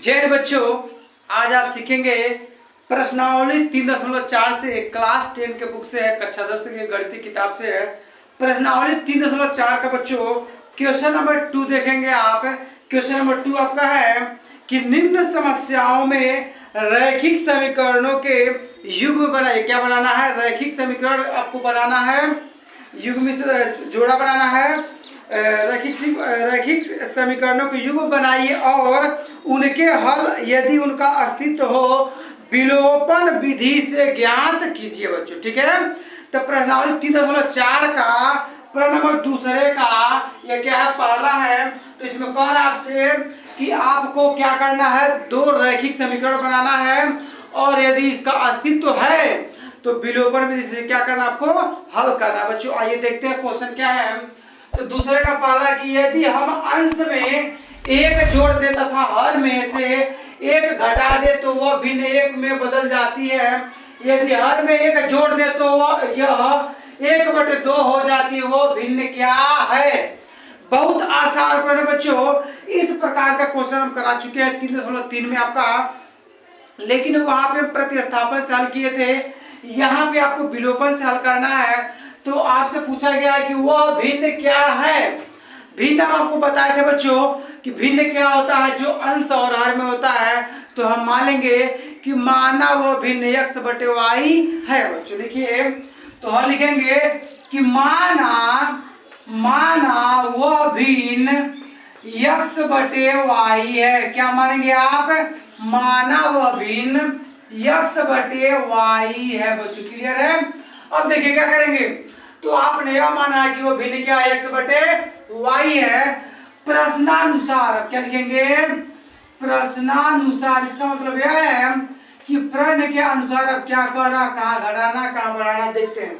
जय बच्चों, आज आप सीखेंगे प्रश्नावली 3.4 से क्लास 10 के बुक से है, कक्षा 10 के गणित किताब से है। प्रश्नावली 3.4 का बच्चों क्वेश्चन नंबर 2 देखेंगे आप। क्वेश्चन नंबर 2 आपका है कि निम्न समस्याओं में रैखिक समीकरणों के युग्म बनाइए। क्या बनाना है? रैखिक समीकरण आपको बनाना है, युग्म से जोड़ा बनाना है। रैखिक समीकरणों के युग्म बनाइए और उनके हल यदि उनका अस्तित्व हो विलोपन विधि से ज्ञात कीजिए बच्चों। ठीक है, तो प्रश्नावली 3.4 का प्रश्न नंबर दूसरे का यह क्या है? पहला है। तो इसमें कह रहा आपसे कि आपको क्या करना है? दो रैखिक समीकरण बनाना है और यदि इसका अस्तित्व है तो विलोपन विधि से क्या करना? आपको हल करना। बच्चों आइए देखते हैं क्वेश्चन क्या है। तो दूसरे का पहला कि यदि हम अंश में एक जोड़ दे तथा हर में से एक घटा दे तो वह भिन्न एक में बदल जाती है। यदि हर में एक जोड़ दे तो वह यह 1/2 हो जाती है। वो भिन्न क्या है? बहुत आसान प्रश्न बच्चों। इस प्रकार का क्वेश्चन हम करा चुके हैं 3.3 में आपका, लेकिन वहां पे प्रतिस्थापन से हल किए थे। यहाँ पे आपको विलोपन से हल करना है। तो आपसे पूछा गया है कि वह भिन्न क्या है। भिन्न हम आपको बताए थे बच्चों कि भिन्न क्या होता है, जो अंश और हर में होता है। तो हम मान लेंगे कि माना वह भिन्न x/y है बच्चों। लिखिए, तो हम लिखेंगे कि माना वह भिन्न x/y है। क्या मानेंगे आप? माना वह भिन्न x/y है बच्चों। क्लियर है? अब देखिए क्या करेंगे। तो आपने यह माना है कि वो भिन्न क्या है? x/y है। प्रश्नानुसार अब क्या लिखेंगे? प्रश्नानुसार इसका मतलब यह है कि प्रश्न के अनुसार अब क्या करना, कहाँ घटाना कहाँ बढ़ाना देखते हैं।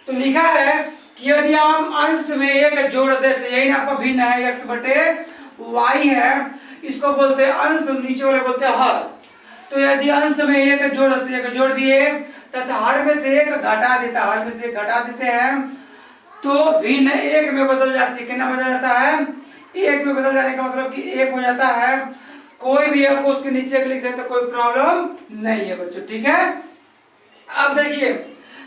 तो लिखा है कि यदि हम अंश में एक जोड़ देते, यही ना आपका भिन्न है x/y है, इसको बोलते हैं अंश, नीचे वाले बोलते हैं हर। तो यदि अंश में एक जोड़ दिए तथा हर में से एक घटा देता, हर में से घटा देते हैं तो भिन्न एक में बदल जाती है। कितना बदल जाता है? एक में बदल जाने का मतलब कि एक हो जाता है। कोई भी आपको उसके नीचे लिख सकते, कोई प्रॉब्लम नहीं है बच्चों। ठीक है, अब देखिए,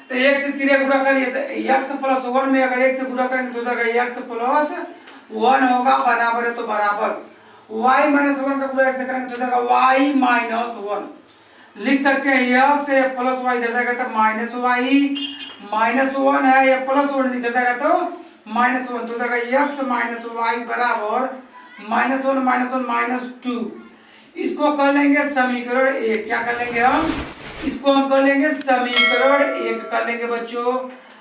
तो एक से 3 गुणा करिए तो x+1 में अगर एक से गुणा करेंगे तो x+1 होगा, बराबर है तो बराबर। y-1 का गुणा से करेंगे तो y-1 लिख सकते हैं। x से प्लस y इधर जाएगा तो -y-1 है, या +1 इधर जाएगा तो -1, तो x -y बराबर -1 -2। इसको कर लेंगे समीकरण 1। क्या कर लेंगे हम? इसको हम कर लेंगे समीकरण 1 कर लेंगे बच्चों।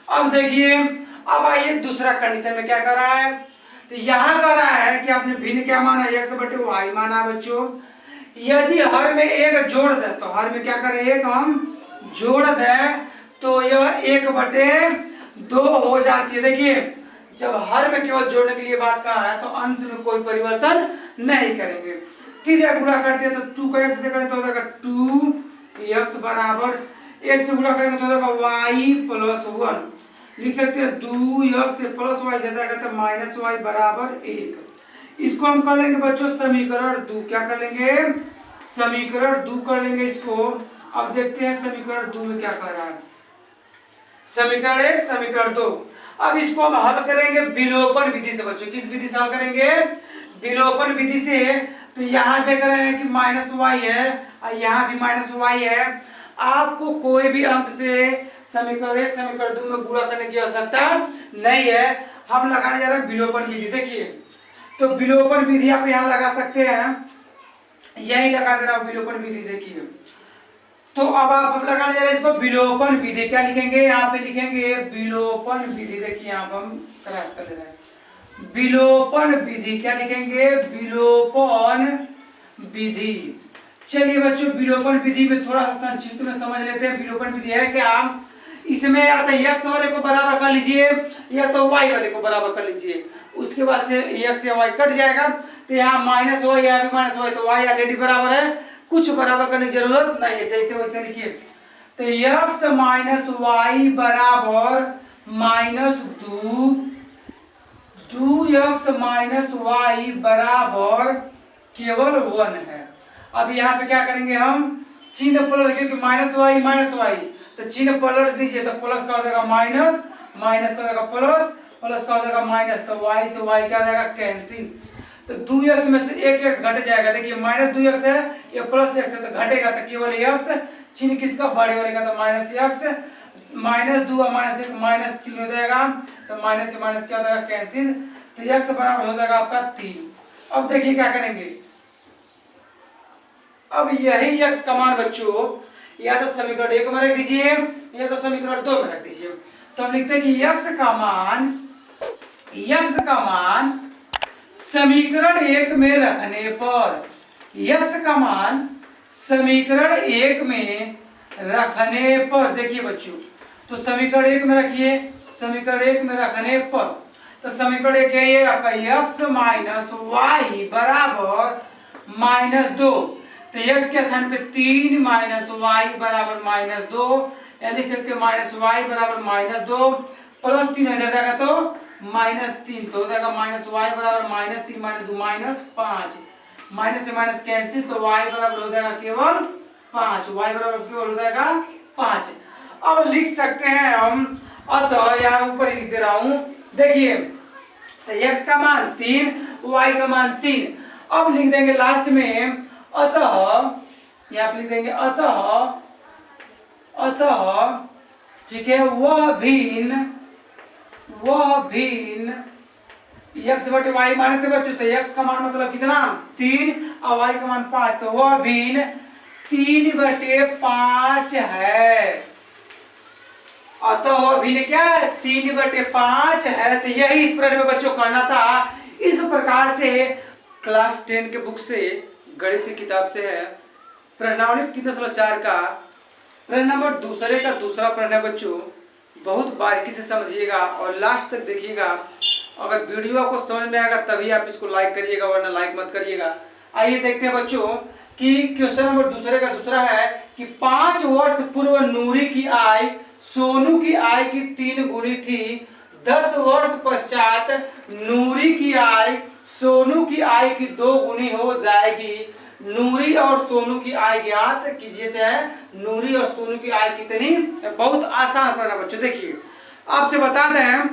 अब देखिए, अब आइए दूसरा कंडीशन में क्या कर रहा है। तो यहाँ कर रहा है कि आपने भिन्न क्या माना? x/y माना बच्चों। यदि हर में एक जोड़ दे तो हर में क्या करें? एक हम जोड़ दें तो यह 1/2 हो जाती है। देखिए, जब हर में केवल जोड़ने के लिए बात कहा है तो अंश में कोई परिवर्तन नहीं करेंगे। 3 गुणा करते हैं तो 2 को x से करें तो हो जाएगा 2x बराबर, एक से गुणा करेंगे तो हो जाएगा y+1। लिख सकते हैं 2x से +y दे जाएगा तो -y बराबर 1। इसको हम कर लेंगे बच्चों समीकरण 2। क्या कर लेंगे? समीकरण 2 कर लेंगे इसको। अब देखते हैं समीकरण 2 में क्या कर रहा है। समीकरण 1 समीकरण 2। अब इसको हम हल करेंगे विलोपन विधि से बच्चों। किस विधि से हल करेंगे? विलोपन विधि से। तो यहाँ देख रहे हैं कि -y है और यहाँ भी -y है। आपको कोई भी अंक से समीकरण 1 समीकरण 2 में गुणा करने की आवश्यकता नहीं है। हम लगाने जा रहे हैं विलोपन विधि। देखिए, तो विलोपन विधि आप यहाँ लगा सकते हैं, यही लगा दे रहा हूं विलोपन विधि। देखिए, तो अब आप हम लगाने जा रहे हैं इसको विलोपन विधि। क्या लिखेंगे? यहाँ पे लिखेंगे विलोपन विधि। देखिए, यहाँ हम क्रॉस कर ले रहे हैं विलोपन विधि। क्या लिखेंगे? विलोपन विधि। चलिए बच्चों, विलोपन विधि में थोड़ा सा संक्षिप्त में समझ लेते हैं। विलोपन विधि है क्या? इसमें या तो x वाले को बराबर कर लीजिए या तो y वाले को बराबर कर लीजिए। उसके बाद से x या y कट जाएगा तो यहाँ -y, यहाँ भी -y, तो y ऑलरेडी बराबर है, कुछ बराबर करने की जरूरत नहीं है। जैसे वैसे लिखिए, तो x -y बराबर -2x -y बराबर केवल 1 है। अब यहाँ पे क्या करेंगे हम, चिन्ह पलट, क्योंकि माइनस वाई, तो चिन्ह पलट दीजिए, तो प्लस का हो जाएगा माइनस, माइनस का हो जाएगा प्लस, प्लस का हो जाएगा माइनस, तो वाई से वाई क्या हो जाएगा कैंसिल। तो 2x में से एक x घट जाएगा, देखिए माइनस 2x है, ये प्लस x है, तो घटेगा तो केवल x, चिन्ह किसका, बड़े वाले का, तो माइनस x, माइनस 2 और माइनस 1 माइनस 3 हो जाएगा, तो माइनस से माइनस क्या हो जाएगा कैंसिल, तो x बराबर हो जाएगा आपका 3। अब देखिए क्या करेंगे, अब यही x का मान बच्चों या तो समीकरण 1 में रख दीजिए या तो समीकरण 2 में रख दीजिए। तो हम लिखते हैं कि x का मान समीकरण 1 में रखने पर, x का मान समीकरण 1 में रखने पर, देखिए बच्चों, तो समीकरण 1 में रखिए, समीकरण 1 में रखने पर, तो समीकरण 1 है ये आपका x माइनस वाई बराबर -2, तो x के स्थान पे 3 माइनस वाई बराबर -2, यानी सकते माइनस वाई बराबर -2 प्लस 3 इधर जाएगा तो -3, तो हो जाएगा माइनस वाई बराबर -3 -2 -5, माइनस से माइनस कैंसिल, तो y बराबर हो जाएगा केवल 5, y बराबर केवल हो जाएगा 5। अब लिख सकते हैं हम, अतः यहाँ ऊपर लिख दे रहा हूं, देखिए तो x का मान 3, y का मान 3। अब लिख देंगे लास्ट में अतः, यहाँ पे लिख देंगे अतः ठीक है, वह भिन्न x बटे y माने थे बच्चों, तो x का मान मतलब कितना 3 और y का मान 5, तो वह भिन्न 3/5 है। अतः वह भिन्न क्या है 3/5 है। तो यही इस प्रश्न में बच्चों करना था। इस प्रकार से क्लास 10 के बुक से, गणित की किताब से है, प्रश्नावली 3.4 का प्रश्न नंबर दूसरे का दूसरा प्रश्न है बच्चों। बहुत बारीकी से समझिएगा और लास्ट तक देखिएगा। अगर वीडियो आपको समझ में आएगा तभी आप इसको लाइक करिएगा, वरना लाइक मत करिएगा। आइए देखते हैं बच्चों कि क्वेश्चन नंबर दूसरे का दूसरा है कि 5 वर्ष पूर्व नूरी की आय सोनू की आय की 3 गुनी थी। 10 वर्ष पश्चात नूरी की आय सोनू की आय की 2 गुनी हो जाएगी। नूरी और सोनू की आय ज्ञात कीजिए। चाहे नूरी और सोनू की आय कितनी, बहुत आसान प्रश्न बच्चों। देखिए आपसे बता दें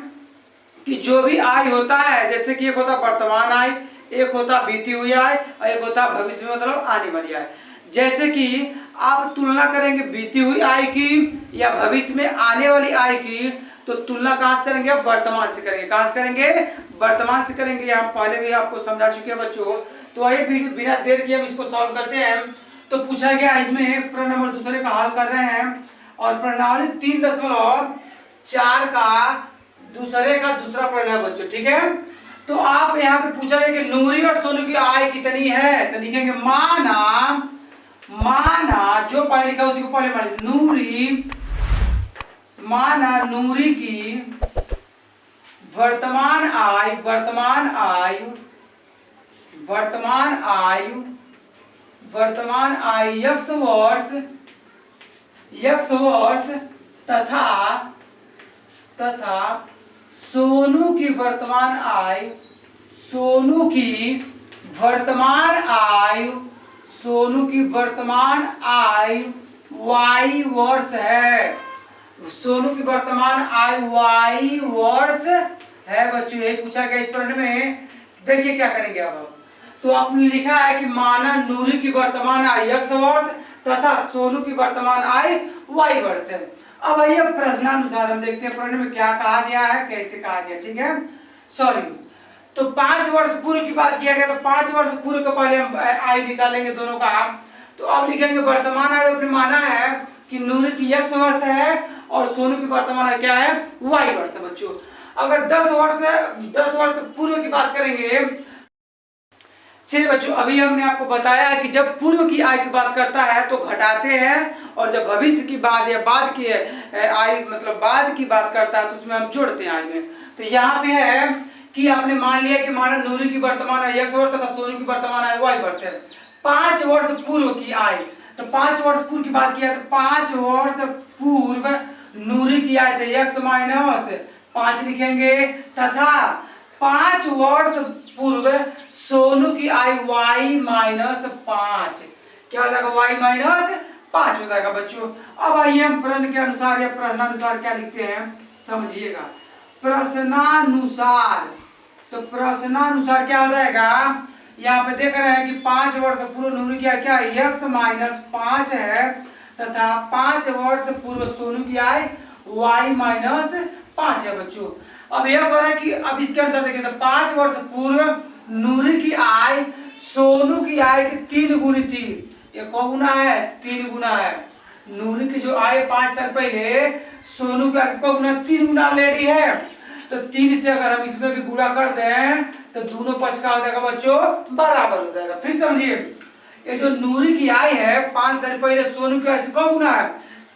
कि जो भी आय होता है, जैसे कि एक होता वर्तमान आय, एक होता बीती हुई आय और एक होता भविष्य में मतलब आने वाली आय। जैसे कि आप तुलना करेंगे बीती हुई आय की या भविष्य में आने वाली आय की, तो तुलना कहां से करेंगे, वर्तमान से करेंगे। कहां से करेंगे, वर्तमान से करेंगे। हम पहले भी आपको समझा चुके हैं बच्चों। तो आइए बिना देर किए हम इसको सॉल्व करते हैं। तो पूछा गया इसमें प्रश्न नंबर दूसरे का हल कर रहे हैं और प्रश्नावली 3.4 का दूसरे का दूसरा प्रश्न है बच्चों, ठीक है। तो आप यहाँ पे पूछा गया कि नूरी और सोनू की आय कितनी है, तो लिखेंगे माना जो पहले लिखा उसी को पहले मान नूरी, माना नूरी की वर्तमान आयु यक्स वर्ष तथा सोनू की वर्तमान आयु वाई वर्ष है। सोनू की वर्तमान आयु वाई वर्ष है बच्चों, यही पूछा गया इस प्रश्न में। देखिए क्या करेंगे अब। तो आपने लिखा है कि माना नूरी की वर्तमान आयु x वर्ष तथा सोनू की वर्तमान आयु y वर्ष है। अब आइए प्रश्नानुसार हम देखते हैं प्रश्न में क्या कहा गया है, कैसे कहा गया, ठीक है। सॉरी, तो 5 वर्ष पूर्व की बात किया गया, तो 5 वर्ष पूर्व के पहले हम आयु निकालेंगे दोनों का। तो अब लिखेंगे वर्तमान आयु अपने माना है कि नूरी की x वर्ष है और सोनू की वर्तमान आयु क्या है, y वर्ष है बच्चों। अगर 10 वर्ष पूर्व की बात करेंगे, चलिए बच्चों, अभी हमने आपको बताया है कि जब पूर्व की आय की बात करता है तो घटाते हैं, और जब भविष्य की बात या बाद की आय मतलब बाद की बात करता है तो उसमें हम जोड़ते हैं आय में। तो यहाँ पे है कि आपने मान लिया कि माना नूरी की वर्तमान आय x वर्ष तथा सोनू की वर्तमान आय y वर्ष है। 5 वर्ष पूर्व की आय, तो 5 वर्ष पूर्व की बात किया तो 5 वर्ष पूर्व नूरी की आय थे x माइनस 5 लिखेंगे, तथा 5 वर्ष पूर्व सोनू की आयु y माइनस 5। क्या हो जाएगा y माइनस 5 हो जाएगा बच्चों। अब आइए हम प्रश्न के अनुसार या प्रश्नानुसार क्या लिखते हैं समझिएगा। प्रश्नानुसार, तो प्रश्नानुसार क्या हो जाएगा, यहाँ पे देख रहे हैं कि 5 वर्ष पूर्व नूरी की आय क्या है x माइनस 5 है तथा 5 वर्ष पूर्व सोनू की आय y माइनस 5 है बच्चों। अब यह कह रहा है कि अब इसके अनुसार देखिए तो 5 वर्ष पूर्व नूरी की आय सोनू की आय के 3 गुनी थी। ये कौ गुना है 3 गुना है। नूरी की जो आय 5 साल पहले सोनू की आय को गुना 3 गुना लेडी है। तो 3 से अगर हम इसमें भी गुणा कर दें तो दोनों पक्ष का हो जाएगा बच्चों बराबर हो जाएगा। फिर समझिए ये जो नूरी की आय है 5 साल पहले सोनू की आय से कौ गुना है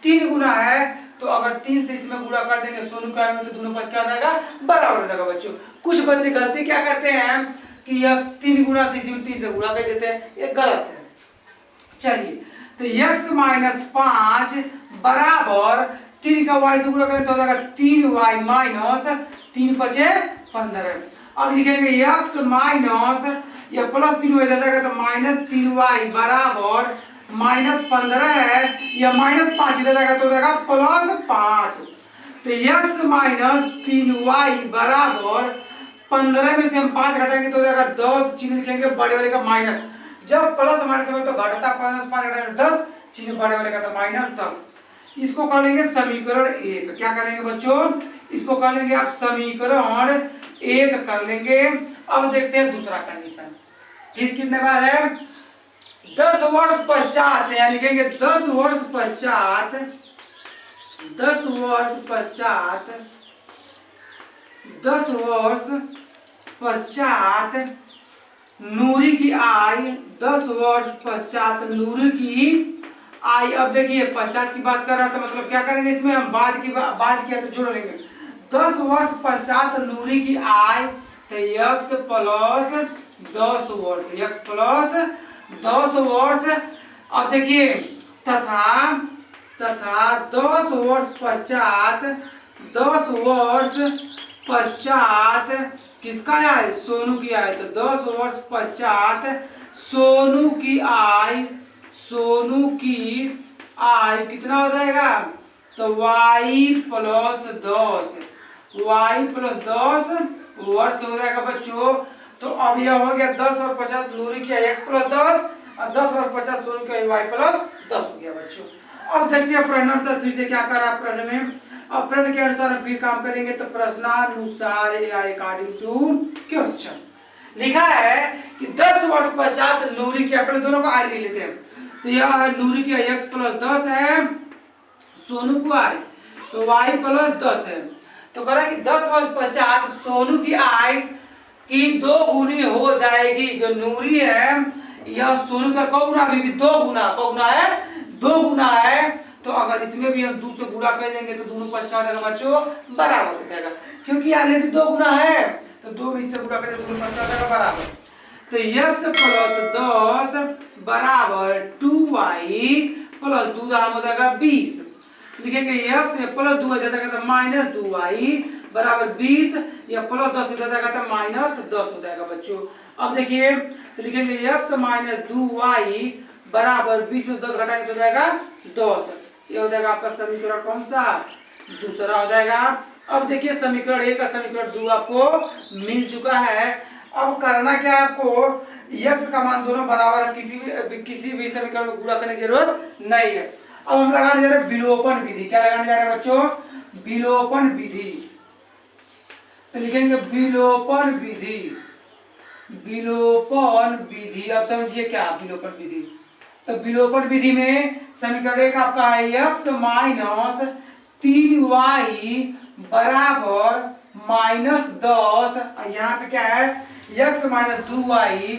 3 गुना है। तो अगर 3 से इसमें गुणा कर देंगे सोनू की आय में तो दोनों पक्ष क्या हो जाएगा बराबर हो जाएगा बच्चों। कुछ बच्चे गलती क्या करते हैं कि यह 3 गुना 3 से गुणा कर देते हैं, ये गलत है। चलिए तो x माइनस 5 बराबर 3 का y से गुणा करें तो हो जाएगा 3y माइनस 3 बचे 15। अब लिखेंगे x माइनस या प्लस 3y जाएगा तो माइनस 3y बराबर माइनस 15 है या माइनस 5 जाएगा तो हो जाएगा प्लस 5। तो x माइनस 3y बराबर 15 में से हम 5 घटाएंगे तो हो जाएगा 10, चिन्ह लिखेंगे बड़े वाले का माइनस। जब प्लस माइनस में तो घटता 5 घटाएंगे 10, चिन्ह बड़े वाले का तो माइनस 10। इसको कर लेंगे समीकरण 1। क्या करेंगे बच्चों, इसको कर लेंगे आप समीकरण 1 कर लेंगे। अब देखते हैं दूसरा कंडीशन। फिर कितने बाद है 10 वर्ष पश्चात, यानी लिखेंगे 10 वर्ष पश्चात 10 वर्ष पश्चात 10 वर्ष पश्चात नूरी की आय 10 वर्ष पश्चात नूरी की आय। अब देखिए पश्चात की बात कर रहा था मतलब क्या करेंगे इसमें हम बाद किया तो जोड़ लेंगे 10 वर्ष पश्चात नूरी की आय तो x प्लस 10 वर्ष x प्लस 10 वर्ष। अब देखिए तथा 10 वर्ष पश्चात 10 वर्ष पश्चात किसका आय सोनू की आय। तो 10 वर्ष पश्चात सोनू की आय कितना हो जाएगा तो y प्लस 10 वर्ष हो जाएगा बच्चों। तो अब यह हो गया 10 और 50 नूरी की आय x प्लस 10 और 10 और 50 सोनू की आय y प्लस 10 हो गया बच्चों। अब देखते हैं प्रश्नानुसार फिर से क्या कर रहा है प्रश्न में। अब प्रश्न के अनुसार हम फिर काम करेंगे तो प्रश्नानुसार अकॉर्डिंग टू क्वेश्चन लिखा है कि 10 वर्ष पश्चात नूरी की अपने दोनों को आय ले लेते हैं। तो यह है नूरी की x प्लस 10 है, सोनू को आय तो y प्लस 10 है। तो कह रहा है कि 10 वर्ष पश्चात सोनू की आय की 2 गुनी हो जाएगी। जो नूरी है यह सोनू का कौ गुना अभी भी 2 गुना है। तो अगर इसमें भी हम 2 से गुणा कर देंगे तो दोनों पक्ष का हो जाएगा बच्चों बराबर हो जाएगा, क्योंकि ऑलरेडी 2 गुना है तो 2 में इससे गुणा करेंगे दोनों पक्ष का हो जाएगा बराबर। तो x प्लस 10 बराबर 2y प्लस 2 हो जाएगा 20। लिखेंगे x प्लस 2 हो जाएगा तो माइनस 2y बराबर 20 या प्लस 10 हो जाएगा तो माइनस 10 हो जाएगा बच्चों। अब देखिए तो लिखेंगे x माइनस 2y बराबर 20 में 10 घटाएंगे तो हो जाएगा 10। ये हो जाएगा आपका समीकरण कौन सा दूसरा हो जाएगा। अब देखिए समीकरण 1 का समीकरण 2 आपको मिल चुका है। अब करना क्या है आपको x का मान दोनों बराबर है, किसी भी समीकरण में गुणा करने की जरूरत नहीं है। अब हम लगाने जा रहे हैं विलोपन विधि। क्या लगाने जा रहे हैं बच्चों विलोपन विधि। तो लिखेंगे विलोपन विधि। अब समझिए क्या विलोपन विधि। तो विलोपन विधि में समीकरण 1 आपका है x माइनस 3y बराबर माइनस 10। यहाँ पे क्या है x माइनस 2y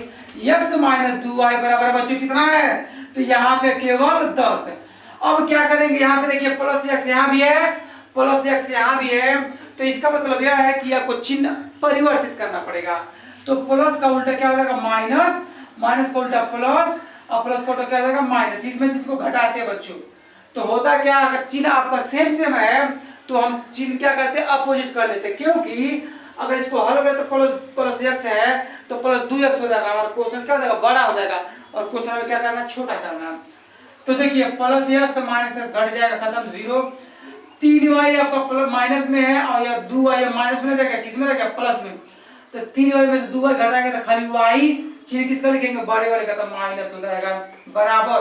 बराबर बच्चों कितना है तो यहाँ पे केवल 10 है। अब क्या करेंगे यहाँ पे देखिए प्लस x यहाँ भी है प्लस x यहाँ भी है। तो इसका मतलब यह है कि आपको चिन्ह परिवर्तित करना पड़ेगा। तो प्लस का उल्टा क्या हो जाएगा माइनस, माइनस का उल्टा प्लस और प्लस का उल्टा क्या हो जाएगा माइनस। इसमें से इसको घटाते हैं बच्चों तो होता क्या अगर चिन्ह आपका सेम है तो हम चिन्ह क्या करते हैं अपोजिट कर लेते हैं, क्योंकि अगर इसको हल करें तो प्लस प्लस एक्स है तो प्लस 2x हो जाएगा। हमारा क्वेश्चन क्या हो जाएगा, बड़ा हो जाएगा। और क्वेश्चन में क्या करना, छोटा करना। तो देखिए प्लस एक्स माइनस एक्स घट जाएगा, खत्म, 0। 3y आपका प्लस माइनस में है और यह 2y माइनस में रहेगा, किस में रहेगा, प्लस में। तो 3y में से 2y घटाएंगे तो खाली y, चिन्ह किसका लिखेंगे, बड़े वाले का, तो माइनस हो जाएगा, बराबर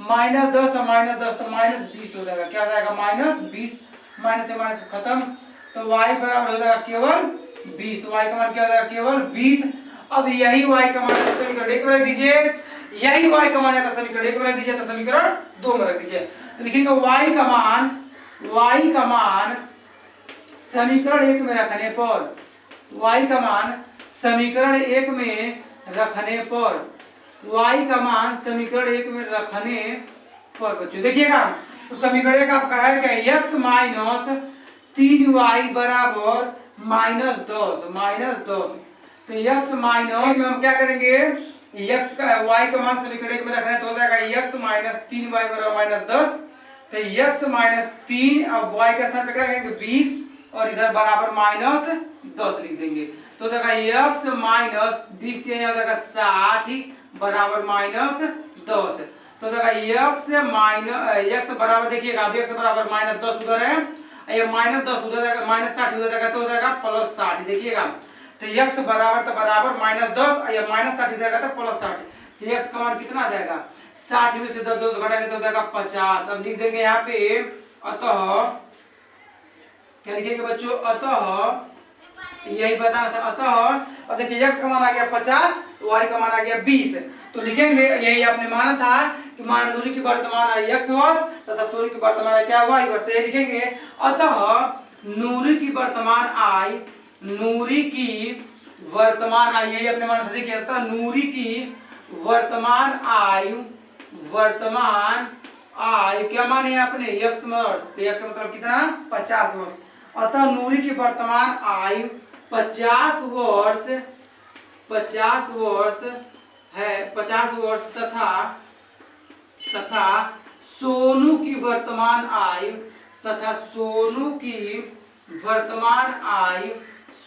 -10 और -10 तो -20 हो जाएगा। क्या हो जाएगा, -20, माइनस से माइनस खत्म। तो y बराबर हो जाएगा केवल 20। y का मान क्या हो जाएगा, केवल 20। अब यही y का मान समीकरण 1 में रख दीजिए, यही y का मान या तो समीकरण 1 में रख दीजिए तो समीकरण 2 में रख दीजिए। तो लिखेंगे y का मान समीकरण 1 में रखने पर, y का मान समीकरण 1 में रखने पर, y का मान समीकरण 1 में रखने पर बच्चों देखिएगा, तो समीकरण 1 आपका है क्या, x माइनस 3y बराबर -10। तो x माइनस में हम क्या करेंगे, x का y का मान समीकरण 1 में रखना है तो हो जाएगा x माइनस 3y बराबर -10। तो x माइनस 3, अब y के स्थान पे क्या रखेंगे 20 और इधर बराबर -10 लिख देंगे। तो देखा x माइनस 20 के यहाँ देखा 60 बराबर -10। तो देखा x बराबर देखिएगा, अब x बराबर -10 उधर है, ये -10 उधर जाएगा, -60 उधर जाएगा तो हो जाएगा +60। देखिएगा तो x बराबर तो बराबर -10 और ये -60 जाएगा तो +60। तो x का मान कितना आ जाएगा, 60 में से 10 घटाएंगे तो हो जाएगा 50। अब लिख देंगे यहाँ पे अतः, क्या लिखेंगे बच्चों, अतः यही बताना था, अतः और देखिए x का मान आ गया 50, y का मान आ गया 20। तो लिखेंगे यही आपने माना था कि मान नूरी की वर्तमान है x वर्ष तथा सूर्य की वर्तमान है क्या, y वर्ष। तो ये लिखेंगे अतः नूरी की वर्तमान आय, नूरी की वर्तमान आय, यही अपने माना था। देखिए अतः नूरी की वर्तमान आयु, वर्तमान आय क्या माने आपने, x वर्ष, तो x मतलब कितना, 50 वर्ष। अतः नूरी की वर्तमान आयु 50 वर्ष है, 50 वर्ष तथा सोनू की वर्तमान आयु, तथा सोनू की वर्तमान आयु,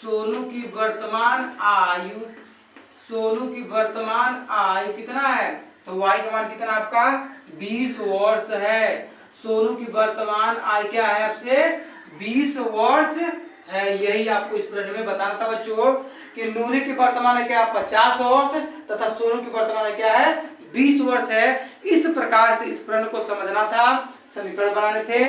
सोनू की वर्तमान आयु, सोनू की वर्तमान आयु कितना है, तो y का मान कितना आपका 20 वर्ष है। सोनू की वर्तमान आयु क्या है आपसे 20 वर्ष है। यही आपको इस प्रश्न में बताना था बच्चों कि नूरी की वर्तमान है क्या 50 वर्ष तथा सोनू की वर्तमान है क्या है 20 वर्ष है। इस प्रकार से इस प्रश्न को समझना था, समीकरण बनाने थे।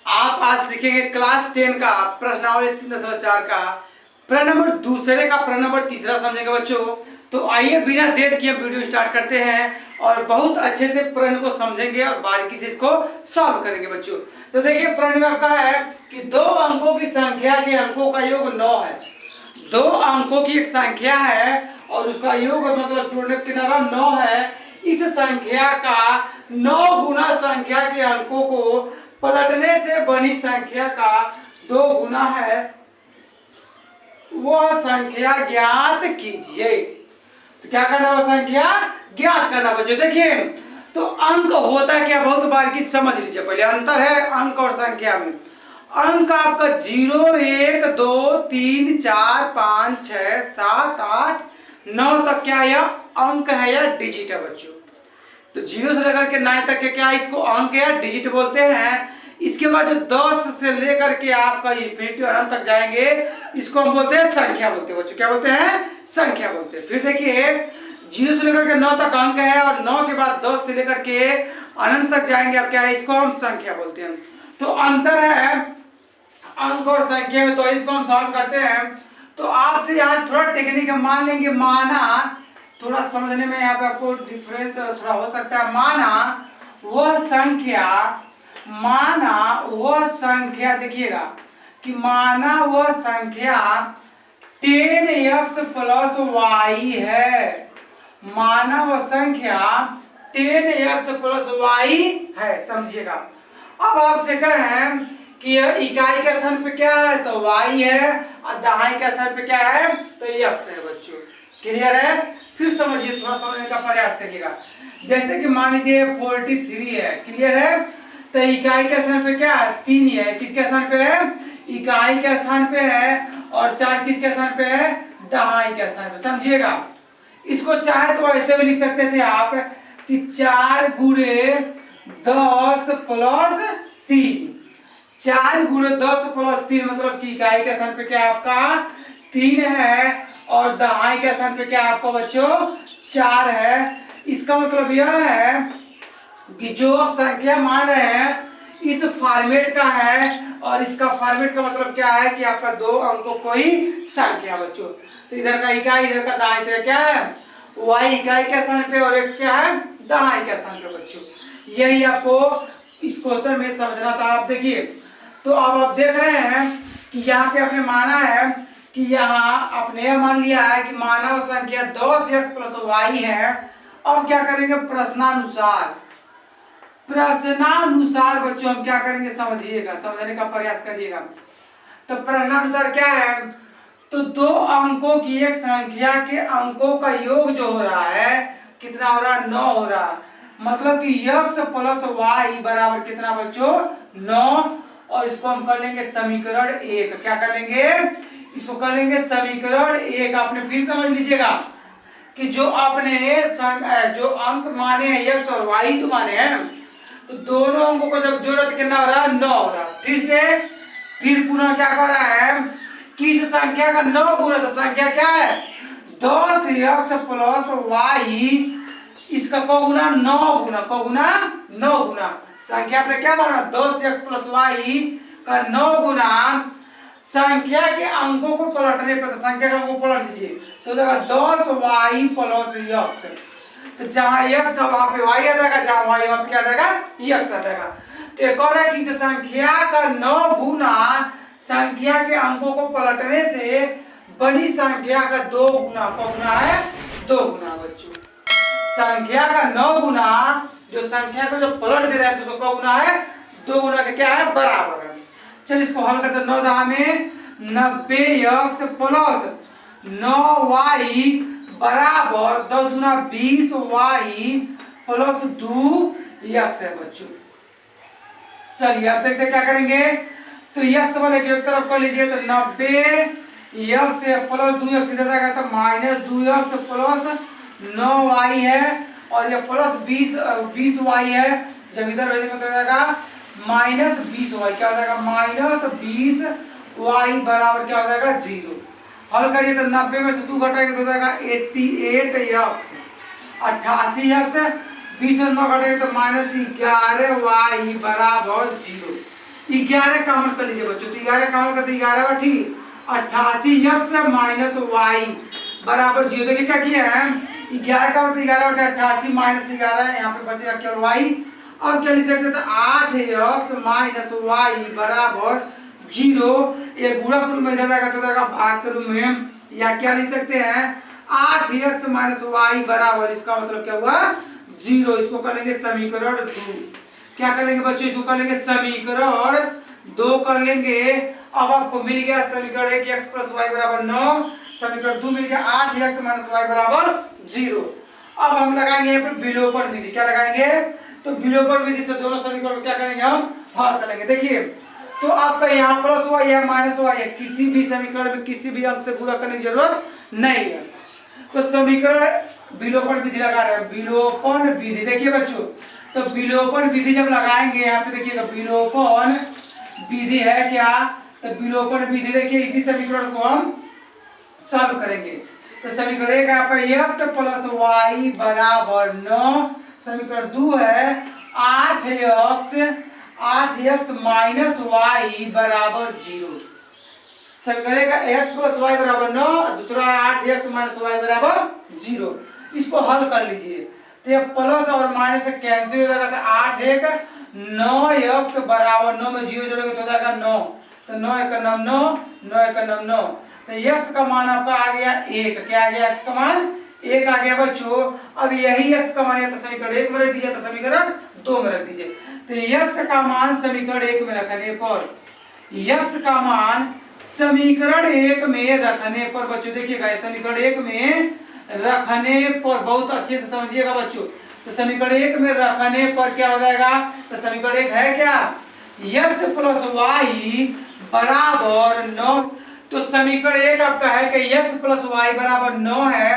आप आज सीखेंगे क्लास 10 का प्रश्नावली 3.4 का प्रश्न नंबर दूसरे का प्रश्न नंबर तीसरा समझेंगे बच्चों। तो आइए बिना देर किए वीडियो स्टार्ट करते हैं और बहुत अच्छे से प्रश्न को समझेंगे और बारीकी से इसको सॉल्व करेंगे बच्चों। तो देखिए प्रश्न में आपका है कि 2 अंकों की संख्या के अंकों का योग 9 है। 2 अंकों की एक संख्या है और उसका योग मतलब जोड़ने का किनारा 9 है। इस संख्या का 9 गुना संख्या के अंकों को पलटने से बनी संख्या का 2 गुना है, वह संख्या ज्ञात कीजिए। तो क्या करना, वह संख्या ज्ञात करना बच्चों। देखिए तो अंक होता क्या, बहुत बार की समझ लीजिए। पहले अंतर है अंक और संख्या में। अंक आपका 0 1 2 3 4 5 6 7 8 9 तक क्या है, अंक है या डिजिट है बच्चों। तो 0 से लेकर के 9 तक के क्या, इसको अंक या डिजिट बोलते हैं। इसके बाद जो 10 से लेकर के आपका इंफिनिटी और अनंत तक जाएंगे इसको हम बोलते हैं संख्या बोलते हैं बच्चों। क्या बोलते हैं, संख्या बोलते हैं। फिर देखिए 0 से लेकर के 9 तक अंक है और 9 के बाद 10 से लेकर के अनंत तक जाएंगे, अब क्या है, इसको हम संख्या बोलते हैं। तो अंतर है अंक और संख्या में, तो इसको हम सॉल्व करते हैं। तो आपसे यहाँ थोड़ा टेक्निक मान लेंगे, माना थोड़ा समझने में यहाँ पे आपको डिफरेंस थोड़ा हो सकता है। माना वह संख्या देखिएगा कि माना वह संख्या 10x प्लस y है। माना वह संख्या 10x प्लस y है, समझिएगा। अब आपसे कहें कि इकाई के स्थान पे क्या है, तो y है और दहाई के स्थान पे क्या है, तो x है बच्चों। क्लियर है, फिर समझिए, थोड़ा समझने का प्रयास करिएगा। जैसे कि मान लीजिए 43 है, क्लियर है, तो इकाई के स्थान पे क्या है 3 है, किसके स्थान पे है, इकाई के स्थान पे है और 4 किसके स्थान पे है, दहाई के स्थान पे। समझिएगा, इसको चाहे तो ऐसे भी लिख सकते थे आप कि 4 गुणे 10 प्लस 3, 4 गुणे 10 प्लस 3 मतलब कि इकाई के स्थान पे क्या आपका 3 है और दहाई के स्थान पे क्या आपका बच्चों 4 है। इसका मतलब यह है कि जो आप संख्या मान रहे हैं इस फॉर्मेट का है और इसका फॉर्मेट का मतलब क्या है कि आपका 2 अंकों कोई संख्या बच्चों। तो इधर का इकाई इधर का दहाई, इधर क्या है y इकाई के स्थान पे और x क्या है दहाई के स्थान पे बच्चों। यही आपको इस क्वेश्चन में समझना था। आप देखिए, तो अब आप देख रहे हैं कि यहाँ पे आपने माना है कि यहाँ आपने मान लिया है कि मानव संख्या 10x प्लस y है। अब क्या करेंगे प्रश्नानुसार, प्रश्नानुसार बच्चों हम क्या करेंगे समझिएगा, समझने का प्रयास करिएगा। तो प्रश्नानुसार क्या है, तो 2 अंकों की एक संख्या के अंकों का योग जो हो रहा है कितना हो रहा है 9 हो रहा, मतलब कि x प्लस y बराबर कितना बच्चों 9। और इसको हम कर लेंगे समीकरण 1। क्या कर लेंगे, इसको कर लेंगे समीकरण 1। आपने फिर समझ लीजिएगा कि जो आपने जो अंक माने हैं x और y तो माने हैं, तो दोनों अंकों को जब जोड़ा तो कितना हो रहा है 9 हो रहा। फिर पुनः क्या कर रहा है कि इस संख्या का 9 गुना, तो संख्या क्या है 10x प्लस y, इसका को गुना 9 गुना, को गुना 9 गुना संख्या आपने क्या माना 10x प्लस y का 9 गुना संख्या के अंकों को पलटने पर, तो संख्या के अंकों को पलट दीजिए तो देखा 10y प्लस x, तो जहां x था वहां पे y आ जाएगा, जहां y वहां पे क्या आ जाएगा x आ जाएगा। तो एक और है कि संख्या का 9 गुना संख्या के अंकों को पलटने से बड़ी संख्या का 2 गुना, को गुना है 2 गुना बच्चों। संख्या का 9 गुना जो संख्या को जो पलट दे रहा है तो उसको को गुना है 2 गुना के क्या है बराबर है। चलिए इसको हल करते हैं। 9 दहा में 90x प्लस 9y बराबर 10 गुना 20y प्लस 2x है बच्चों। चलिए अब देखते क्या करेंगे, तो x वाले की एक तरफ कर लीजिए तो 90x प्लस 2x इधर जाएगा तो माइनस 2x प्लस 9y है और ये प्लस 20y है, जब इधर भेजेंगे तो जाएगा माइनस 20y। क्या हो जाएगा माइनस 20y बराबर क्या हो जाएगा 0। हल करिए तो 90 में से 2 घटाएंगे तो जाएगा 88x, 88x 20 में 9 घटाएंगे तो माइनस 11y बराबर 0। 11 कॉमन कर लीजिए बच्चों, तो 11 कॉमन करते 11 ठीक 88x माइनस y बराबर 0। देखिए क्या किया है 11 का मतलब 11 बटे 88 माइनस 11, यहाँ पे बचेगा केवल y। अब क्या लिख सकते हैं 8x माइनस y बराबर 0। ये गुणा के रूप में इधर जाएगा तो जाएगा भाग के रूप में, या क्या लिख सकते हैं 8x माइनस y बराबर, इसका मतलब क्या हुआ 0। इसको कर लेंगे समीकरण 2। क्या कर लेंगे बच्चों, इसको कर लेंगे समीकरण 2 कर लेंगे। अब आपको मिल गया समीकरण 1 x प्लस y बराबर 9, समीकरण 2 मिल गया 8x माइनस y बराबर 0। अब हम लगाएंगे यहाँ पर विलोपन विधि। क्या लगाएंगे, तो विलोपन विधि से दोनों समीकरण को क्या करेंगे हम हल करेंगे। देखिए तो आपका यहाँ प्लस y है माइनस y है, किसी भी समीकरण में किसी भी अंक से गुणा करने की जरूरत नहीं है। तो समीकरण विलोपन विधि लगा रहे हैं, विलोपन विधि। देखिए बच्चों तो विलोपन विधि जब लगाएंगे यहाँ पे देखिएगा विलोपन विधि है क्या, तो विलोपन विधि देखिए इसी समीकरण को हम सॉल्व करेंगे। तो समीकरण 1 आपका x प्लस y बराबर 9, समीकरण 2 है 8x माइनस y बराबर 0। समीकरण 1 का x प्लस y बराबर 9, दूसरा 8x माइनस y बराबर 0। इसको हल कर लीजिए तो ये प्लस और माइनस कैंसिल हो जाएगा, तो 8 9x बराबर 9 में 0 जोड़ेंगे तो जाएगा 9, तो 9 1 9 9 1 9 तो x का मान आपका आ गया 1। क्या आ गया x का मान 1 आ गया बच्चों। अब यही x का मान या तो समीकरण 1 में रख दीजिए तो समीकरण 2 में रख दीजिए। तो x का मान समीकरण 1 में रखने पर, x का मान समीकरण 1 में रखने पर बच्चों देखिएगा समीकरण 1 में रखने पर बहुत अच्छे से समझिएगा बच्चों। तो समीकरण 1 में रखने पर क्या हो जाएगा, तो समीकरण 1 है क्या x प्लस y बराबर 9। तो समीकरण 1 आपका है कि x प्लस वाई बराबर 9 है,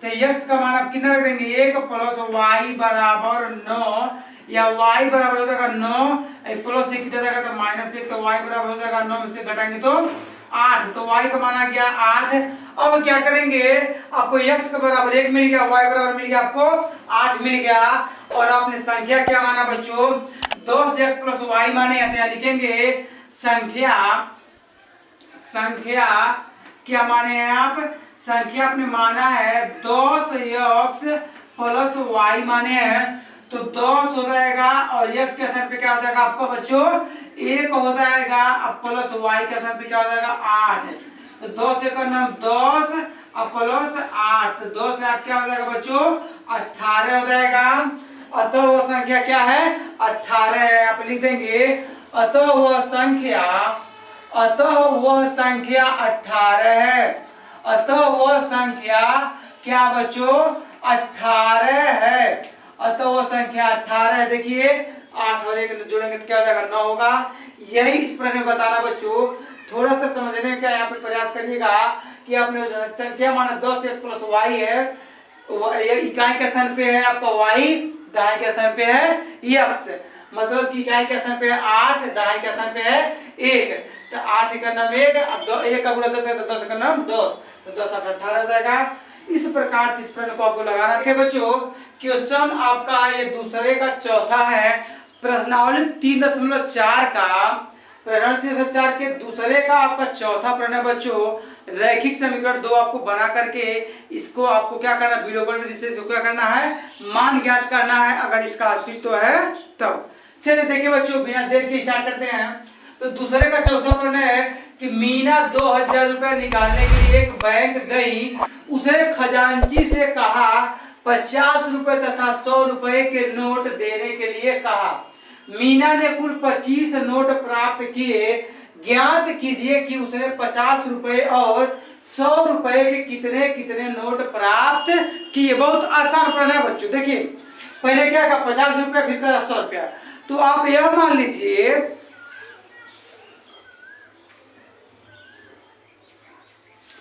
तो x का मान आप कितना रख देंगे, 1 प्लस वाई बराबर 9, या y बराबर हो जाएगा 9, प्लस 1 कितना जाएगा तो -1, तो y बराबर हो जाएगा 9 से घटाएंगे तो 8, तो y का मान आ गया 8। अब क्या करेंगे, आपको x के बराबर 1 मिल गया, y बराबर मिल गया आपको 8 मिल गया, और आपने संख्या क्या माना बच्चों, 10x प्लस वाई माने, ऐसे लिखेंगे संख्या क्या माने हैं आप, संख्या आपने माना है 10x प्लस वाई माने हैं, तो 10 हो जाएगा, और x के स्थान पे क्या हो जाएगा आपका बच्चों 1 हो जाएगा, अब प्लस y के स्थान पे क्या हो जाएगा 8, तो 10 का नाम 10 और प्लस 8, तो 2 से 8 क्या हो जाएगा बच्चों 18 हो जाएगा। अतः वह संख्या क्या है 18 है, आप लिख देंगे अतः वह संख्या 18 है, अतः वह संख्या क्या बच्चों 18 है, अतः वह संख्या 18 है। देखिए 8 और 1 जोड़ेंगे तो क्या हो जाएगा 9 होगा। यही इस प्रश्न में बताना बच्चों, थोड़ा सा समझने का यहाँ पे प्रयास करिएगा कि आपने संख्या माना 10x प्लस वाई है, इकाई के स्थान पे है आपका y, दाएं के स्थान पे है x, मतलब कि इकाई के स्थान पे है 8, दाएं के स्थान पे है 1, तो 8 का नाम 1, अब 1 का गुणा 10 है तो 10 का नाम 10, तो 10 8 18 हो जाएगा। इस प्रकार से इस प्रश्न को आपको लगाना है बच्चों। क्वेश्चन आपका ये दूसरे का चौथा है, प्रश्नावली 3.4 का, प्रश्नावली 3.4 के दूसरे का आपका चौथा प्रश्न है बच्चों। रैखिक समीकरण 2 आपको बना करके इसको आपको क्या करना है, वीडियो पर जिससे इसको क्या करना है, मान ज्ञात करना है, अगर इसका अस्तित्व है तब। चलिए देखिए बच्चों, बिना देर के स्टार्ट करते हैं। तो दूसरे का चौथा प्रश्न है कि मीना 2000 रुपए निकालने के लिए एक बैंक गई, उसे खजांची से कहा 50 रुपए तथा 100 रुपए के नोट देने के लिए कहा। मीना ने कुल 25 नोट प्राप्त किए, ज्ञात कीजिए कि उसने 50 रुपए और 100 रुपए के कितने कितने नोट प्राप्त किए। बहुत आसान प्रश्न है बच्चों। देखिए पहले क्या कहा 50 रुपया, फिर कहा 100 रुपया, तो आप यह मान लीजिए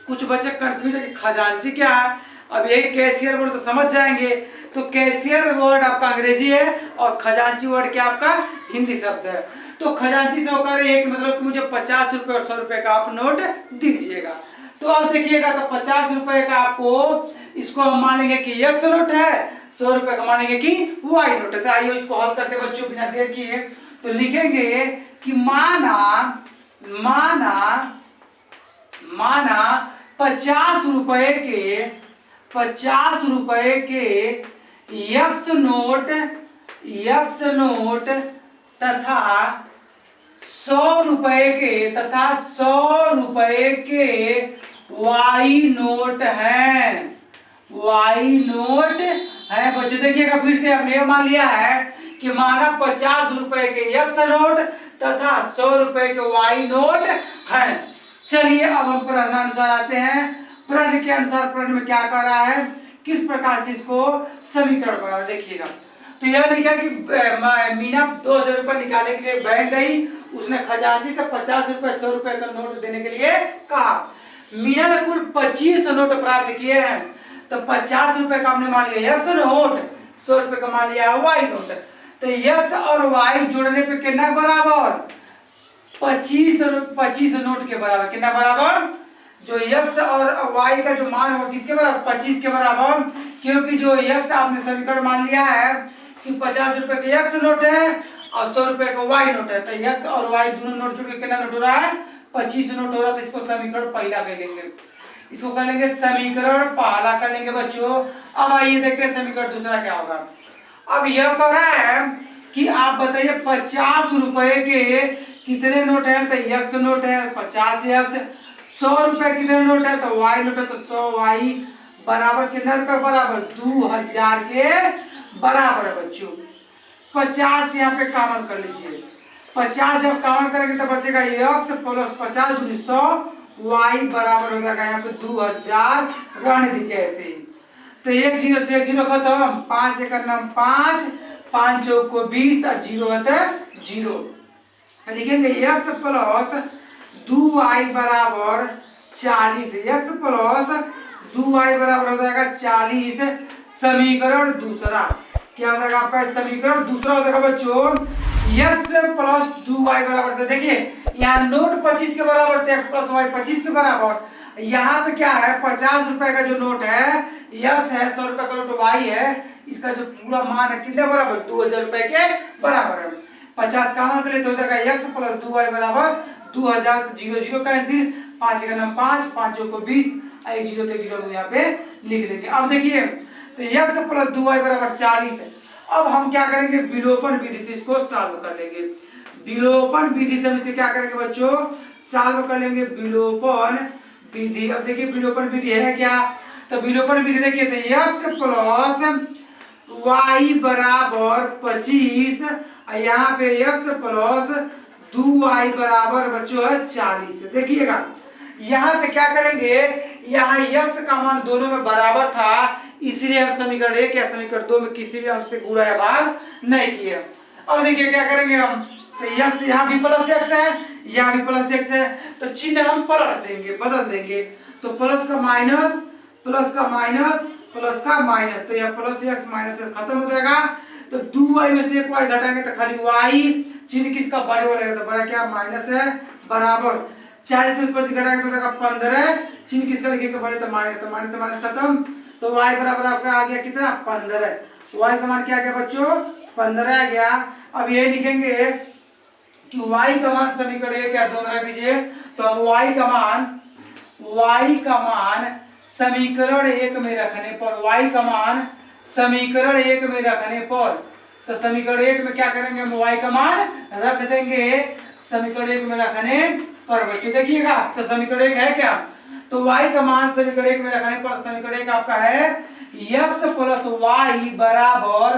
कुछ बच्चे कंफ्यूज है कि खजांची क्या है। अब यही कैशियर वर्ड तो समझ जाएंगे, तो कैशियर वर्ड आपका अंग्रेजी है और खजांची वर्ड क्या आपका हिंदी शब्द है। तो खजांची से होकर एक मतलब कि मुझे 50 रुपए और 100 रुपए का आप नोट दीजिएगा। तो आप देखिएगा तो 50 रुपए का आपको इसको हम मानेंगे कि x नोट है, 100 रुपए का मानेंगे कि y नोट है। तो आइए इसको हल करते बच्चों बिना देर किए। तो लिखेंगे कि माना 50 रुपए के x नोट तथा 100 रुपए के y नोट हैं, बच्चों। देखिएगा फिर से हमने मान लिया है कि माना 50 रुपए के x नोट तथा 100 रुपए के y नोट हैं। चलिए अब हम प्रश्नानुसार आते हैं। प्रश्न के अनुसार प्रश्न में क्या कर रहा है, किस प्रकार से इसको समीकरण बना रहा है, देखिएगा। तो यह लिखा कि मीना 2000 रुपए निकालने के लिए बैंक गई, उसने खजांची से 50 रुपए 100 रुपए का नोट देने के लिए कहा। मीना ने कुल 25 नोट प्राप्त किए हैं, तो 50 रुपए का हमने मान लिया x नोट, 100 रुपए का मान लिया y नोट। तो x और y जोड़ने पे कितना बराबर 25 नोट के बराबर, कितना बराबर, जो x और y का जो मान होगा किसके बराबर 25 के बराबर, क्योंकि जो x आपने समीकरण मान लिया है कि 50 रुपए के x नोट है और 100 रुपए का y नोट है, तो x और y दोनों नोट जोड़ के कितना नोट हो रहा है 25 नोट हो रहा है। तो इसको समीकरण पहला कर लेंगे, इसको कर लेंगे समीकरण पहला कर लेंगे बच्चों। अब आइए देखते हैं समीकरण दूसरा क्या होगा। अब यह कह रहा है कि आप बताइए 50 रुपए के कितने नोट है, तो x नोट है 50x, 100 रुपए कितने नोट है तो y नोट है, तो 100y बराबर कितने रुपए बराबर 2000 के बराबर है बच्चों। 50 यहाँ पे कॉमन कर लीजिए, 50 जब कॉमन करेंगे तो बचेगा x प्लस 50 दूनी 100, y बराबर हो जाएगा यहाँ पे 2000, रहने दीजिए ऐसे ही। तो 1 0 से 1 0 खत्म, 5 एक नाम 5, 5 चौक को 20 और 0 है 0। लिखेंगे x प्लस 2y बराबर 40, x प्लस 2y बराबर हो जाएगा 40। समीकरण दूसरा क्या हो जाएगा आपका? समीकरण दूसरा हो जाएगा बच्चों x प्लस 2y बराबर, तो देखिए यहाँ नोट 25 के बराबर थे, x प्लस y 25 के बराबर। यहाँ पे क्या है? 50 रुपए का जो नोट है x है, 100 रुपए का नोट y है, इसका जो पूरा मान है कितने बराबर? 2000 रुपए के बराबर है। 50 का मान के लिए तो हो जाएगा x प्लस 2y बराबर 2000। 0 0 कैंसिल, 5 का नाम 5, 5 को 20, 1 0 तो 0 यहाँ पे लिख लेंगे। अब देखिए तो x प्लस 2y बराबर 40 है। अब हम क्या करेंगे? विलोपन विधि से इसको सॉल्व कर लेंगे। विलोपन विधि से हम इसे क्या करेंगे बच्चों? सॉल्व कर लेंगे विलोपन विधि। अब देखिए विलोपन विधि है क्या? तो विलोपन विधि देखिए तो x प्लस y बराबर 25, यहाँ पे x प्लस 2y बराबर बच्चों है 40। देखिएगा यहाँ पे क्या करेंगे? यहाँ x का मान दोनों में बराबर था, इसलिए हम समीकरण 1 या समीकरण 2 में किसी भी अंक से गुणा या भाग नहीं किया। अब देखिए क्या करेंगे हम? तो x यहाँ भी प्लस x है, यहाँ भी प्लस x है, तो चिन्ह हम पलट देंगे, बदल देंगे। तो प्लस का माइनस, प्लस का माइनस, प्लस का माइनस, तो यह प्लस x माइनस x खत्म हो जाएगा। तो 2y में से 1y घटाएंगे तो खाली y, चिन्ह किसका? बड़े वाले का, तो बड़ा क्या? माइनस है, बराबर 40 से ऊपर से घटाएंगे तो 15, चिन्ह किसका लिखेंगे? बड़े, तो माइनस, तो माइनस से माइनस खत्म। तो y बराबर आपका आ गया कितना? 15। y का मान क्या आ गया बच्चों? 15 आ गया। अब ये लिखेंगे कि y का मान समीकरण 1 या 2 में रख दीजिए। तो अब y का मान समीकरण 1 में रखने पर, y का मान समीकरण 1 में रखने पर, तो समीकरण 1 में क्या करेंगे? हम y का मान रख देंगे समीकरण 1 में रखने पर। बच्चों देखिएगा तो समीकरण 1 है क्या? तो y का मान समीकरण 1 में रखने पर समीकरण 1 आपका है x प्लस y बराबर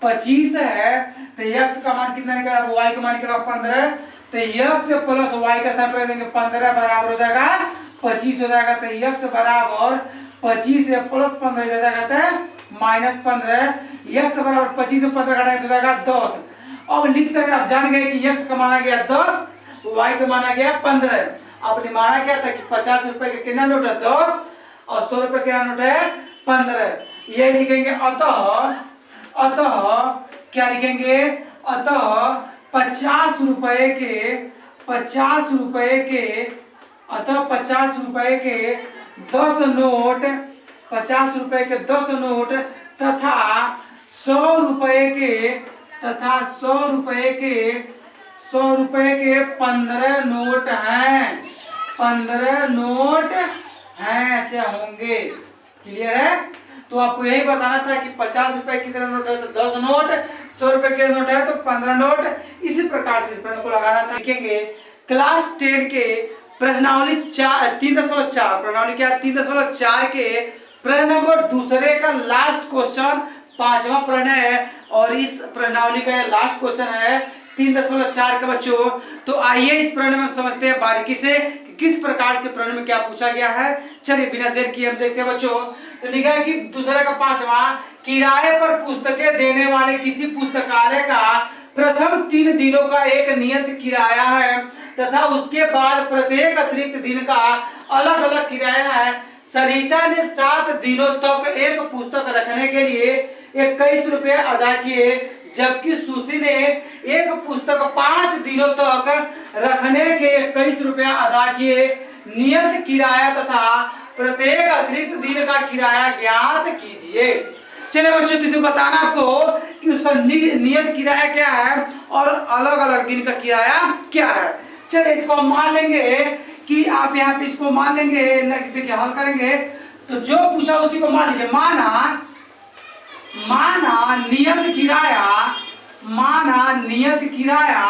25 है। तो x का मान कितना निकला? y का मान निकला 15। तो x प्लस y का स्थान पर देंगे 15 बराबर हो जाएगा 25 हो जाएगा। तो x बराबर 25 है प्लस 15 हो जाएगा तो माइनस 15। x बराबर 25 से 15 घटाएंगे तो जाएगा 10। अब लिख सकते आप जान गए कि x का मान आ गया 10, y का मान आ गया 15। आपने माना क्या था कि 50 रुपए के कितना नोट है? 10, और 100 रुपए का नोट है 15। ये लिखेंगे अतः क्या लिखेंगे? अतः 50 रुपए के 10 नोट, 50 रुपए के 10 नोट तथा 100 रुपए के 15 नोट हैं, 15 नोट हैं चाहे होंगे। क्लियर है? तो आपको यही बताना था कि 50 रुपए की तरह नोट है तो 10 नोट, 100 रुपए के नोट है तो 15 नोट। इसी प्रकार से प्रश्न को लगाना था। सीखेंगे क्लास 10 के प्रश्नावली 3.4, प्रश्नावली क्या? 3.4 के प्रश्न नंबर दूसरे का लास्ट क्वेश्चन 5वां प्रश्न है, और इस प्रश्नावली का लास्ट क्वेश्चन है 3.4 का बच्चों। तो आइए इस प्रश्न में हम समझते हैं बारीकी से कि किस प्रकार से प्रश्न में क्या पूछा गया है। चलिए बिना देर किए हम देखते हैं बच्चों। तो लिखा है कि दूसरे का 5वां, किराए पर पुस्तकें देने वाले किसी पुस्तकालय का प्रथम 3 दिनों का एक नियत किराया है तथा उसके बाद प्रत्येक अतिरिक्त दिन का अलग अलग किराया है। सरिता ने 7 दिनों तक एक पुस्तक रखने के लिए 21 रुपये अदा किए, जबकि सुशी ने एक पुस्तक 5 दिनों तक रखने के 21 रुपया अदा किए। नियत किराया तथा प्रत्येक अतिरिक्त दिन का किराया ज्ञात कीजिए। चलिए बच्चों, तो बताना आपको कि उसका नियत किराया क्या है और अलग अलग दिन का किराया क्या है। चलिए इसको हम मान लेंगे कि आप यहाँ पे इसको मान लेंगे, देखिए हल करेंगे तो जो पूछा उसी को मान लीजिए। माना नियत किराया,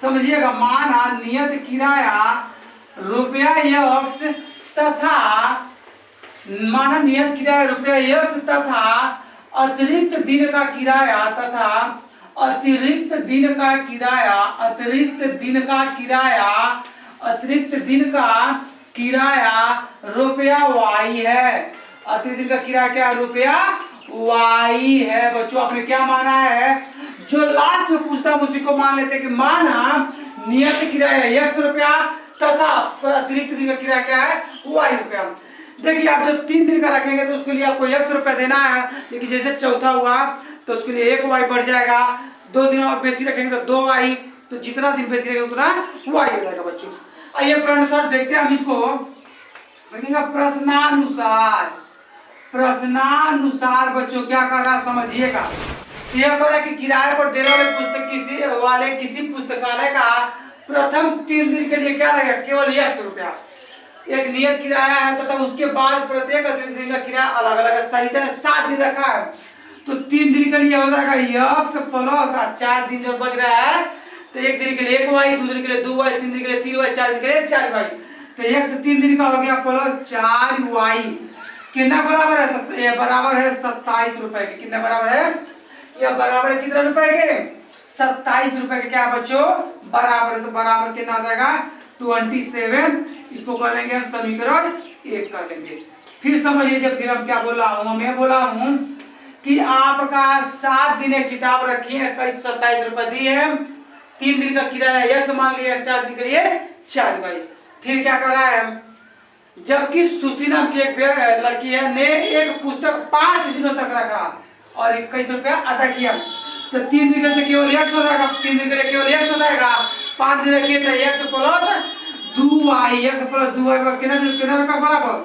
समझिएगा, माना नियत किराया ₹x तथा माना नियत किराया ₹x तथा अतिरिक्त दिन का किराया अतिरिक्त दिन का किराया ₹y है। अतिरिक्त दिन का किराया क्या? ₹y है। बच्चों आपने क्या माना है? जो लास्ट में पूछता है उसी को मान लेते हैं कि माना नियत किराया ₹x तथा अतिरिक्त दिन का किराया क्या है वाई रुपया। देखिए आप जब 3 दिन का रखेंगे तो उसके लिए आपको 100 रुपया देना है, लेकिन जैसे चौथा हुआ तो उसके लिए 1 वाई बढ़ जाएगा। 2 दिन और बेसी रखेंगे तो 2 वाई, तो जितना दिन बेसी रखेंगे उतना वाई हो जाएगा बच्चों। आइए प्रश्न देखते हैं हम इसको। प्रश्नानुसार, प्रश्नानुसार बच्चों क्या कर रहा समझिएगा। यह कर रहा कि किराए पर देने वाले किसी पुस्तकालय का प्रथम 3 दिन के लिए क्या रहेगा केवल 100 रुपया। एक नियत किराया है तथा उसके बाद प्रत्येक अतिरिक्त दिन का किराया अलग अलग है। सही तरह 7 दिन रखा है तो 3 दिन के लिए हो जाएगा यक्स प्लस 4 दिन जो बच रहा है तो 1 दिन के लिए 1 वाई, 2 दिन के लिए 2 वाई, 3 दिन के लिए 3 वाई, 4 दिन के लिए 4 वाई। तो 1 से 3 दिन का हो गया प्लस 4 वाई कितना बराबर है, तो ये बराबर है 27 रुपए के। कितना बराबर है, यह बराबर है कितने रुपए के 27 रुपए के। क्या बच्चों बराबर है, तो बराबर कितना आ जाएगा 27। इसको कर लेंगे हम समीकरण 1 कर लेंगे। फिर समझ लीजिए फिर हम क्या बोला हूँ, मैं बोला हूँ कि आपका 7 दिन किताब रखी है 27 रुपए दी है, 3 दिन का किराया यह मान लिया, 4 दिन के लिए 4 वाई। फिर क्या कर रहा है, जबकि सुशी नाम की एक लड़की है ने एक पुस्तक 5 दिनों तक रखा और 21 रुपया अदा किया, तो 3 दिन के लिए केवल 100 हो जाएगा, 3 दिन के लिए केवल 100 हो जाएगा, 5 दिन रखिए तो 100 प्लस 2 वाई, 100 प्लस 2 वाई कितना रुपया बराबर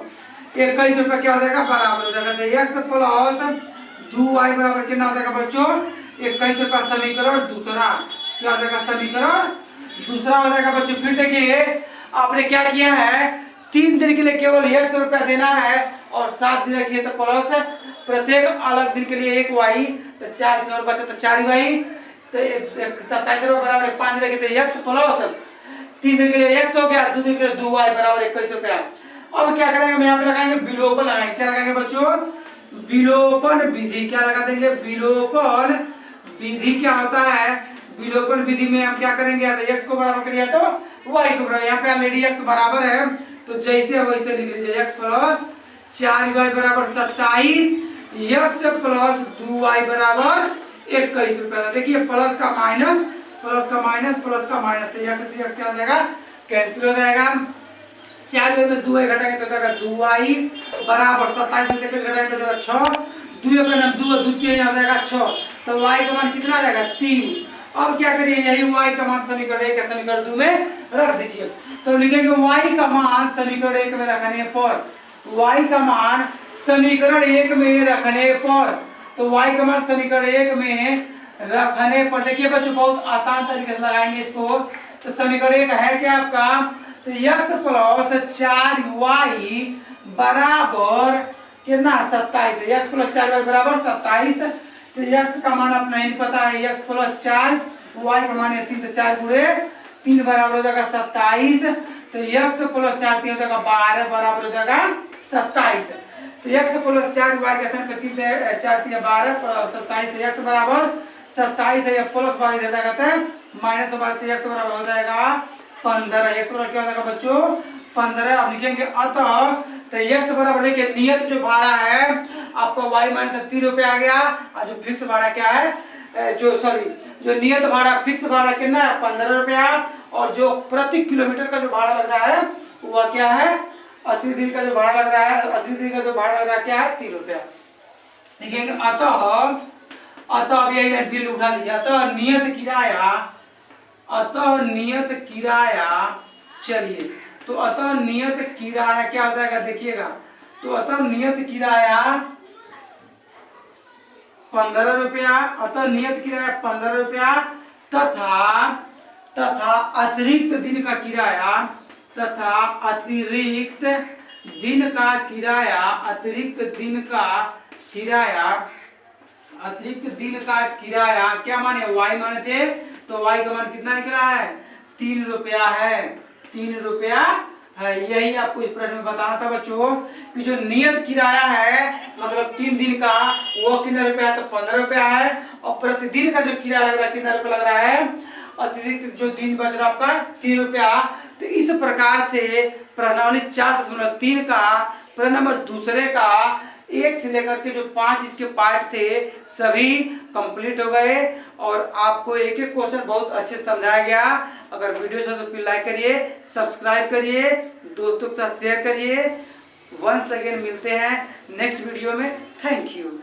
21 रुपया क्या हो जाएगा बराबर हो जाएगा। तो 100 प्लस 2 वाई बराबर कितना हो जाएगा बच्चों 21 रुपया। समीकरण दूसरा क्या हो जाएगा, समीकरण दूसरा हो जाएगा बच्चों। फिर देखिए आपने क्या किया है, 3 दिन के लिए केवल 100 रुपया देना है और 7 दिन रखिए तो प्लस प्रत्येक अलग दिन के लिए 1 वाई, तो 4 दिन और बचा तो 4 वाई, तो 27 रुपया बराबर 5 दिन रखिए तो 100 प्लस 3 दिन के लिए 100 हो गया, 2 दिन के लिए 2 वाई बराबर 21 रुपया। अब क्या करेंगे, हम यहाँ पे लगाएंगे विलोपन लगाएंगे। क्या लगाएंगे बच्चों विलोपन विधि। क्या लगा देंगे विलोपन विधि। क्या होता है विलोपन विधि में हम क्या करेंगे, तो x को बराबर करिए तो y को बराबर, यहाँ पे ऑलरेडी x बराबर है तो जैसे वैसे लिख लीजिए x प्लस 4y बराबर 27, x प्लस 2y बराबर 21 रुपया। देखिए प्लस का माइनस प्लस का माइनस प्लस का माइनस, तो x से x क्या हो जाएगा कैंसिल हो जाएगा। 4 में 2y घटाएंगे तो जाएगा 2y बराबर 27 में से घटाएंगे तो जाएगा 6, 2 का नाम 2 2 के यहाँ जाएगा 6, तो y का मान कितना आ जाएगा 3। अब क्या करिए, यही y का मान समीकरण 1 या समीकरण 2 में रख दीजिए। तो लिखेंगे y का मान समीकरण 1 में रखने पर, y का मान समीकरण 1 में रखने पर, तो y का मान समीकरण 1 में रखने पर देखिए बच्चों बहुत आसान तरीके से लगाएंगे इसको। तो समीकरण 1 है क्या आपका, तो x प्लस 4y बराबर कितना 27 है, x प्लस 4y बराबर 27। तो x का मान अपना ही पता है, x प्लस 4 y का मान है 3, तो 4 गुणे 3 बराबर हो जाएगा 27। तो x प्लस 4 3 हो जाएगा 12 बराबर हो जाएगा 27। तो x प्लस 4 y के स्थान पे 3 4 3 12 27, तो x बराबर 27 है, प्लस 12 इधर जाएगा तो माइनस 12, तो x बराबर हो जाएगा 15। x बराबर क्या हो जाएगा बच्चों 15। अब लिखेंगे अतः तो x बराबर देखिए नियत जो भाड़ा है आपका y माइनस 3 रुपया आ गया, और जो फिक्स भाड़ा क्या है जो नियत भाड़ा फिक्स भाड़ा कितना है 15 रुपया, और जो प्रति किलोमीटर का जो भाड़ा लग रहा है वह क्या है अतिरिक्त दिन का जो भाड़ा लग रहा है, अतिरिक्त दिन का जो भाड़ा लग रहा है क्या है 3 रुपया। देखेंगे अतः अब यही लाइन फिर उठा लीजिए। अतः नियत किराया चलिए, तो अतः नियत किराया क्या हो जाएगा देखिएगा, तो अतः नियत किराया 15 रुपया, अतः नियत किराया 15 रुपया तथा अतिरिक्त दिन का किराया अतिरिक्त दिन का किराया क्या माने y माने थे, तो y का मान कितना निकला है 3 रुपया है, 3 रुपया है। यही आपको इस प्रश्न में बताना था बच्चों कि जो नियत किराया है मतलब 3 दिन का वो कितना रुपया है, तो 15 रुपया है, और प्रतिदिन का जो किराया लग रहा है कितना रुपया लग रहा है, अतिरिक्त जो दिन बच रहा है आपका 3 रुपया। तो इस प्रकार से प्रश्नावली 4.3 का प्रश्न नंबर दूसरे का एक से लेकर के जो 5 इसके पार्ट थे सभी कंप्लीट हो गए और आपको एक एक क्वेश्चन बहुत अच्छे समझाया गया। अगर वीडियो अच्छा तो फिर लाइक करिए, सब्सक्राइब करिए, दोस्तों के साथ शेयर करिए। वंस अगेन मिलते हैं नेक्स्ट वीडियो में। Thank you.